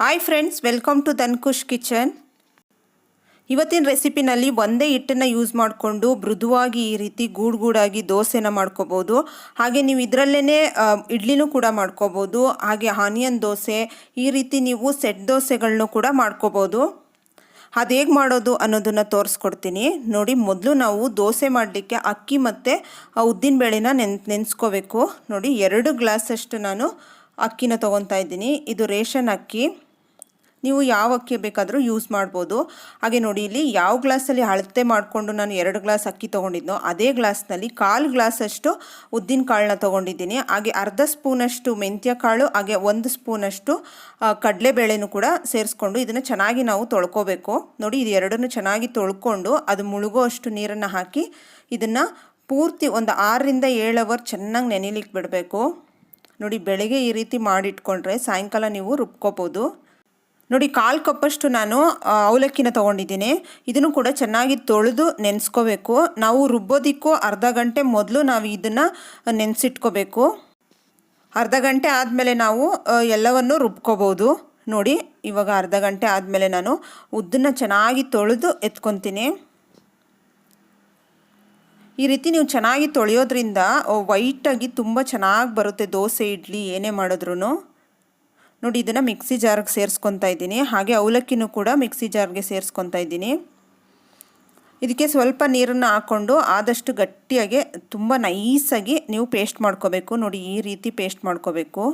Hi friends, welcome to Dhankush kitchen. ಇವತ್ತಿನ ರೆಸಿಪಿನಲ್ಲಿ ಒಂದೇ ಹಿಟ್ಟನ್ನು ಯೂಸ್ ಮಾಡಿಕೊಂಡು ಮೃದುವಾಗಿ ಈ ರೀತಿ ಗೂಡಾಗಿ ದೋಸೆನ ಮಾಡ್ಕೋಬೋದು. ಹಾಗೆ ನೀವು ಇದರಲ್ಲೇ ಇಡ್ಲಿನೂ ಕೂಡ ಮಾಡ್ಕೋಬೋದು. ಹಾಗೆ ಆನಿಯನ್ ದೋಸೆ, ಈ ರೀತಿ ನೀವು ಸೆಟ್ ದೋಸೆಗಳನ್ನೂ ಕೂಡ ಮಾಡ್ಕೋಬೋದು. ಅದು ಹೇಗೆ ಮಾಡೋದು ಅನ್ನೋದನ್ನು ತೋರಿಸ್ಕೊಡ್ತೀನಿ ನೋಡಿ. ಮೊದಲು ನಾವು ದೋಸೆ ಮಾಡಲಿಕ್ಕೆ ಅಕ್ಕಿ ಮತ್ತು ಉದ್ದಿನಬೇಳೆನ ನೆನೆಸ್ಕೋಬೇಕು. ನೋಡಿ, 2 ಗ್ಲಾಸಷ್ಟು ನಾನು ಅಕ್ಕಿನ ತೊಗೊತಾ ಇದ್ದೀನಿ. ಇದು ರೇಷನ್ ಅಕ್ಕಿ, ನೀವು ಯಾವ ಅಕ್ಕಿ ಬೇಕಾದರೂ ಯೂಸ್ ಮಾಡ್ಬೋದು. ಹಾಗೆ ನೋಡಿ, ಇಲ್ಲಿ ಯಾವ ಗ್ಲಾಸಲ್ಲಿ ಅಳತೆ ಮಾಡಿಕೊಂಡು ನಾನು 2 ಗ್ಲಾಸ್ ಅಕ್ಕಿ ತೊಗೊಂಡಿದ್ನೋ ಅದೇ ಗ್ಲಾಸ್ನಲ್ಲಿ 1/4 ಗ್ಲಾಸಷ್ಟು ಉದ್ದಿನ ಕಾಳನ್ನ ತೊಗೊಂಡಿದ್ದೀನಿ. ಹಾಗೆ ಅರ್ಧ ಸ್ಪೂನಷ್ಟು ಮೆಂತ್ಯ ಕಾಳು, ಹಾಗೆ 1 ಸ್ಪೂನಷ್ಟು ಕಡಲೆಬೇಳೆನೂ ಕೂಡ ಸೇರಿಸ್ಕೊಂಡು ಇದನ್ನು ಚೆನ್ನಾಗಿ ನಾವು ತೊಳ್ಕೊಬೇಕು. ನೋಡಿ, ಇದು ಎರಡನ್ನೂ ಚೆನ್ನಾಗಿ ತೊಳ್ಕೊಂಡು ಅದು ಮುಳುಗೋ ಅಷ್ಟು ನೀರನ್ನು ಹಾಕಿ ಇದನ್ನು ಪೂರ್ತಿ ಒಂದು 6ರಿಂದ 7 ಅವರ್ ಚೆನ್ನಾಗಿ ನೆನೆಲಿಕ್ಕೆ ಬಿಡಬೇಕು. ನೋಡಿ, ಬೆಳಗ್ಗೆ ಈ ರೀತಿ ಮಾಡಿಟ್ಕೊಂಡ್ರೆ ಸಾಯಂಕಾಲ ನೀವು ರುಬ್ಕೋಬೋದು. ನೋಡಿ, 1/4 ಕಪ್ಪಷ್ಟು ನಾನು ಅವಲಕ್ಕಿನ ತೊಗೊಂಡಿದ್ದೀನಿ. ಇದನ್ನು ಕೂಡ ಚೆನ್ನಾಗಿ ತೊಳೆದು ನೆನೆಸ್ಕೋಬೇಕು. ನಾವು ರುಬ್ಬೋದಕ್ಕೂ ಅರ್ಧ ಗಂಟೆ ಮೊದಲು ನಾವು ಇದನ್ನು ನೆನೆಸಿಟ್ಕೋಬೇಕು. ಅರ್ಧ ಗಂಟೆ ಆದಮೇಲೆ ನಾವು ಎಲ್ಲವನ್ನು ರುಬ್ಕೋಬೋದು. ನೋಡಿ, ಇವಾಗ ಅರ್ಧ ಗಂಟೆ ಆದಮೇಲೆ ನಾನು ಉದ್ದನ್ನು ಚೆನ್ನಾಗಿ ತೊಳೆದು ಎತ್ಕೊತೀನಿ. ಈ ರೀತಿ ನೀವು ಚೆನ್ನಾಗಿ ತೊಳೆಯೋದ್ರಿಂದ ವೈಟಾಗಿ ತುಂಬ ಚೆನ್ನಾಗಿ ಬರುತ್ತೆ ದೋಸೆ, ಇಡ್ಲಿ ಏನೇ ಮಾಡಿದ್ರೂ. ನೋಡಿ, ಇದನ್ನು ಮಿಕ್ಸಿ ಜಾರ್ಗೆ ಸೇರಿಸ್ಕೊತಾ ಇದ್ದೀನಿ. ಹಾಗೆ ಅವಲಕ್ಕಿನೂ ಕೂಡ ಮಿಕ್ಸಿ ಜಾರ್ಗೆ ಸೇರಿಸ್ಕೊತಾ ಇದ್ದೀನಿ. ಇದಕ್ಕೆ ಸ್ವಲ್ಪ ನೀರನ್ನು ಹಾಕ್ಕೊಂಡು ಆದಷ್ಟು ಗಟ್ಟಿಯಾಗಿ ತುಂಬ ನೈಸಾಗಿ ನೀವು ಪೇಸ್ಟ್ ಮಾಡ್ಕೋಬೇಕು. ನೋಡಿ, ಈ ರೀತಿ ಪೇಸ್ಟ್ ಮಾಡ್ಕೋಬೇಕು.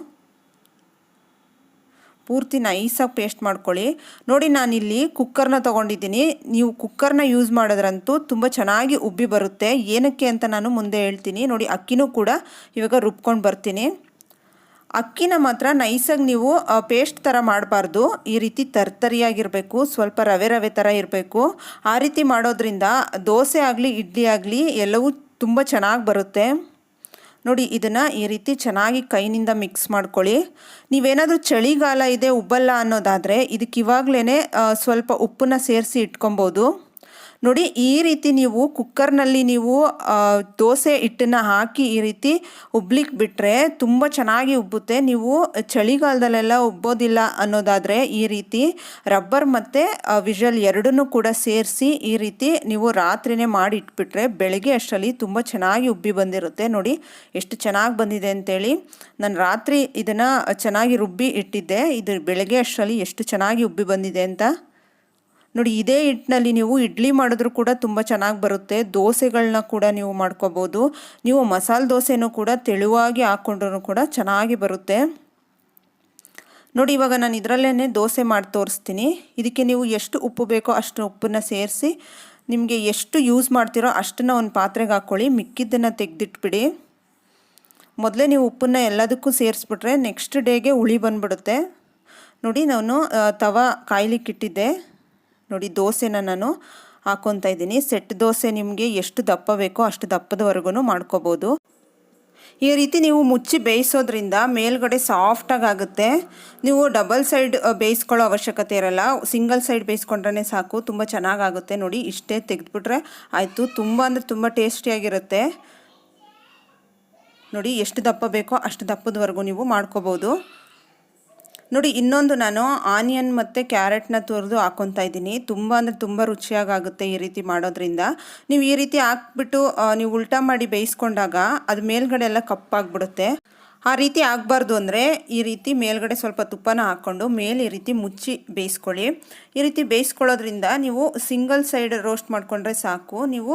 ಪೂರ್ತಿ ನೈಸಾಗಿ ಪೇಸ್ಟ್ ಮಾಡ್ಕೊಳ್ಳಿ. ನೋಡಿ, ನಾನಿಲ್ಲಿ ಕುಕ್ಕರ್ನ ತೊಗೊಂಡಿದ್ದೀನಿ. ನೀವು ಕುಕ್ಕರ್ನ ಯೂಸ್ ಮಾಡೋದ್ರಂತೂ ತುಂಬ ಚೆನ್ನಾಗಿ ಉಬ್ಬಿ ಬರುತ್ತೆ. ಏನಕ್ಕೆ ಅಂತ ನಾನು ಮುಂದೆ ಹೇಳ್ತೀನಿ. ನೋಡಿ, ಅಕ್ಕಿನೂ ಕೂಡ ಇವಾಗ ರುಬ್ಕೊಂಡು ಬರ್ತೀನಿ. ಅಕ್ಕಿನ ಮಾತ್ರ ನೈಸಾಗಿ ನೀವು ಪೇಸ್ಟ್ ಥರ ಮಾಡಬಾರ್ದು. ಈ ರೀತಿ ತರ್ತರಿಯಾಗಿರಬೇಕು, ಸ್ವಲ್ಪ ರವೆ ಥರ ಇರಬೇಕು. ಆ ರೀತಿ ಮಾಡೋದ್ರಿಂದ ದೋಸೆ ಆಗಲಿ ಇಡ್ಲಿ ಆಗಲಿ ಎಲ್ಲವೂ ತುಂಬ ಚೆನ್ನಾಗಿ ಬರುತ್ತೆ. ನೋಡಿ, ಇದನ್ನು ಈ ರೀತಿ ಚೆನ್ನಾಗಿ ಕೈನಿಂದ ಮಿಕ್ಸ್ ಮಾಡ್ಕೊಳ್ಳಿ. ನೀವೇನಾದರೂ ಚಳಿಗಾಲ ಇದೆ ಉಬ್ಬಲ್ಲ ಅನ್ನೋದಾದರೆ ಇದಕ್ಕೆ ಇವಾಗಲೇ ಸ್ವಲ್ಪ ಉಪ್ಪನ್ನ ಸೇರಿಸಿ ಇಟ್ಕೊಬೋದು. ನೋಡಿ, ಈ ರೀತಿ ನೀವು ಕುಕ್ಕರ್ನಲ್ಲಿ ನೀವು ದೋಸೆ ಹಿಟ್ಟನ್ನು ಹಾಕಿ ಈ ರೀತಿ ಉಬ್ಲಿಕ್ಕೆ ಬಿಟ್ಟರೆ ತುಂಬ ಚೆನ್ನಾಗಿ ಉಬ್ಬುತ್ತೆ. ನೀವು ಚಳಿಗಾಲದಲ್ಲೆಲ್ಲ ಉಬ್ಬೋದಿಲ್ಲ ಅನ್ನೋದಾದರೆ ಈ ರೀತಿ ರಬ್ಬರ್ ಮತ್ತು ವಿಷಲ್ ಎರಡನ್ನೂ ಕೂಡ ಸೇರಿಸಿ ಈ ರೀತಿ ನೀವು ರಾತ್ರಿನೇ ಮಾಡಿ ಇಟ್ಬಿಟ್ರೆ ಬೆಳಗ್ಗೆ ಅಷ್ಟರಲ್ಲಿ ತುಂಬ ಚೆನ್ನಾಗಿ ಉಬ್ಬಿ ಬಂದಿರುತ್ತೆ. ನೋಡಿ, ಎಷ್ಟು ಚೆನ್ನಾಗಿ ಬಂದಿದೆ ಅಂತೇಳಿ. ನಾನು ರಾತ್ರಿ ಇದನ್ನು ಚೆನ್ನಾಗಿ ರುಬ್ಬಿ ಇಟ್ಟಿದ್ದೆ. ಇದು ಬೆಳಗ್ಗೆ ಅಷ್ಟರಲ್ಲಿ ಎಷ್ಟು ಚೆನ್ನಾಗಿ ಉಬ್ಬಿ ಬಂದಿದೆ ಅಂತ ನೋಡಿ. ಇದೇ ಹಿಟ್ಟಿನಲ್ಲಿ ನೀವು ಇಡ್ಲಿ ಮಾಡಿದ್ರೂ ಕೂಡ ತುಂಬ ಚೆನ್ನಾಗಿ ಬರುತ್ತೆ. ದೋಸೆಗಳನ್ನ ಕೂಡ ನೀವು ಮಾಡ್ಕೋಬೋದು. ನೀವು ಮಸಾಲೆ ದೋಸೆನೂ ಕೂಡ ತೆಳುವಾಗಿ ಹಾಕ್ಕೊಂಡ್ರೂ ಕೂಡ ಚೆನ್ನಾಗಿ ಬರುತ್ತೆ. ನೋಡಿ, ಇವಾಗ ನಾನು ಇದರಲ್ಲೇ ದೋಸೆ ಮಾಡಿ ತೋರಿಸ್ತೀನಿ. ಇದಕ್ಕೆ ನೀವು ಎಷ್ಟು ಉಪ್ಪು ಬೇಕೋ ಅಷ್ಟು ಉಪ್ಪನ್ನು ಸೇರಿಸಿ ನಿಮಗೆ ಎಷ್ಟು ಯೂಸ್ ಮಾಡ್ತೀರೋ ಅಷ್ಟನ್ನು ಒಂದು ಪಾತ್ರೆಗೆ ಹಾಕ್ಕೊಳ್ಳಿ. ಮಿಕ್ಕಿದ್ದನ್ನು ತೆಗೆದಿಟ್ಬಿಡಿ. ಮೊದಲೇ ನೀವು ಉಪ್ಪನ್ನು ಎಲ್ಲದಕ್ಕೂ ಸೇರಿಸ್ಬಿಟ್ರೆ ನೆಕ್ಸ್ಟ್ ಡೇಗೆ ಹುಳಿ ಬಂದುಬಿಡುತ್ತೆ. ನೋಡಿ, ನಾನು ತವಾ ಕಾಯ್ಲಿಕ್ಕೆ ಇಟ್ಟಿದ್ದೆ. ನೋಡಿ, ದೋಸೆನ ನಾನು ಹಾಕ್ಕೊತಾ ಇದ್ದೀನಿ. ಸೆಟ್ ದೋಸೆ ನಿಮಗೆ ಎಷ್ಟು ದಪ್ಪ ಬೇಕೋ ಅಷ್ಟು ದಪ್ಪದವರೆಗೂ ಮಾಡ್ಕೋಬೋದು. ಈ ರೀತಿ ನೀವು ಮುಚ್ಚಿ ಬೇಯಿಸೋದ್ರಿಂದ ಮೇಲ್ಗಡೆ ಸಾಫ್ಟಾಗಿ ಆಗುತ್ತೆ. ನೀವು ಡಬಲ್ ಸೈಡ್ ಬೇಯಿಸ್ಕೊಳ್ಳೋ ಅವಶ್ಯಕತೆ ಇರಲ್ಲ. ಸಿಂಗಲ್ ಸೈಡ್ ಬೇಯಿಸ್ಕೊಂಡ್ರೆ ಸಾಕು, ತುಂಬ ಚೆನ್ನಾಗಾಗುತ್ತೆ. ನೋಡಿ, ಇಷ್ಟೇ ತೆಗೆದುಬಿಟ್ರೆ ಆಯಿತು. ತುಂಬ ಅಂದರೆ ತುಂಬ ಟೇಸ್ಟಿಯಾಗಿರುತ್ತೆ. ನೋಡಿ, ಎಷ್ಟು ದಪ್ಪ ಬೇಕೋ ಅಷ್ಟು ದಪ್ಪದವರೆಗೂ ನೀವು ಮಾಡ್ಕೋಬೋದು. ನೋಡಿ, ಇನ್ನೊಂದು ನಾನು ಆನಿಯನ್ ಮತ್ತು ಕ್ಯಾರೆಟ್ನ ತುರಿದು ಹಾಕ್ಕೊತಾ ಇದ್ದೀನಿ. ತುಂಬ ಅಂದರೆ ತುಂಬ ರುಚಿಯಾಗುತ್ತೆ ಈ ರೀತಿ ಮಾಡೋದ್ರಿಂದ. ನೀವು ಈ ರೀತಿ ಹಾಕ್ಬಿಟ್ಟು ನೀವು ಉಲ್ಟಾ ಮಾಡಿ ಬೇಯಿಸ್ಕೊಂಡಾಗ ಅದು ಮೇಲ್ಗಡೆ ಎಲ್ಲ ಕಪ್ಪಾಗ್ಬಿಡುತ್ತೆ. ಆ ರೀತಿ ಆಗಬಾರ್ದು ಅಂದರೆ ಈ ರೀತಿ ಮೇಲ್ಗಡೆ ಸ್ವಲ್ಪ ತುಪ್ಪನ ಹಾಕ್ಕೊಂಡು ಮೇಲೆ ಈ ರೀತಿ ಮುಚ್ಚಿ ಬೇಯಿಸ್ಕೊಳ್ಳಿ. ಈ ರೀತಿ ಬೇಯಿಸ್ಕೊಳ್ಳೋದ್ರಿಂದ ನೀವು ಸಿಂಗಲ್ ಸೈಡ್ ರೋಸ್ಟ್ ಮಾಡಿಕೊಂಡ್ರೆ ಸಾಕು. ನೀವು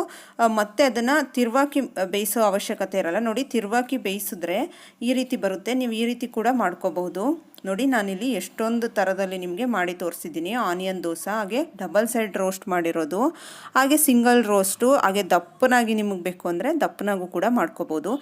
ಮತ್ತೆ ಅದನ್ನು ತಿರುವಾಕಿ ಬೇಯಿಸೋ ಅವಶ್ಯಕತೆ ಇರಲ್ಲ. ನೋಡಿ, ತಿರುವಾಕಿ ಬೇಯಿಸಿದ್ರೆ ಈ ರೀತಿ ಬರುತ್ತೆ. ನೀವು ಈ ರೀತಿ ಕೂಡ ಮಾಡ್ಕೋಬಹುದು. ನೋಡಿ, ನಾನಿಲ್ಲಿ ಎಷ್ಟೊಂದು ಥರದಲ್ಲಿ ನಿಮಗೆ ಮಾಡಿ ತೋರಿಸಿದ್ದೀನಿ. ಆನಿಯನ್ ದೋಸೆ, ಹಾಗೆ ಡಬಲ್ ಸೈಡ್ ರೋಸ್ಟ್ ಮಾಡಿರೋದು, ಹಾಗೆ ಸಿಂಗಲ್ ರೋಸ್ಟು, ಹಾಗೆ ದಪ್ಪನಾಗಿ ನಿಮಗೆ ಬೇಕು ಅಂದರೆ ದಪ್ಪನಾಗೂ ಕೂಡ ಮಾಡ್ಕೋಬೋದು.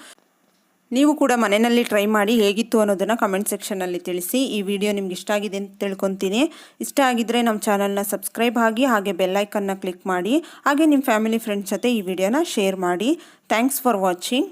ನೀವು ಕೂಡ ಮನೆಯಲ್ಲಿ ಟ್ರೈ ಮಾಡಿ ಹೇಗಿತ್ತು ಅನ್ನೋದನ್ನು ಕಮೆಂಟ್ ಸೆಕ್ಷನಲ್ಲಿ ತಿಳಿಸಿ. ಈ ವಿಡಿಯೋ ನಿಮ್ಗೆ ಇಷ್ಟ ಆಗಿದೆ ಅಂತ ತಿಳ್ಕೊತೀನಿ. ಇಷ್ಟ ಆಗಿದ್ದರೆ ನಮ್ಮ ಚಾನಲ್ನ ಸಬ್ಸ್ಕ್ರೈಬ್ ಆಗಿ, ಹಾಗೆ ಬೆಲ್ಲೈಕನ್ನ ಕ್ಲಿಕ್ ಮಾಡಿ, ಹಾಗೆ ನಿಮ್ಮ ಫ್ಯಾಮಿಲಿ ಫ್ರೆಂಡ್ಸ್ ಜೊತೆ ಈ ವಿಡಿಯೋನ ಶೇರ್ ಮಾಡಿ. Thanks for watching.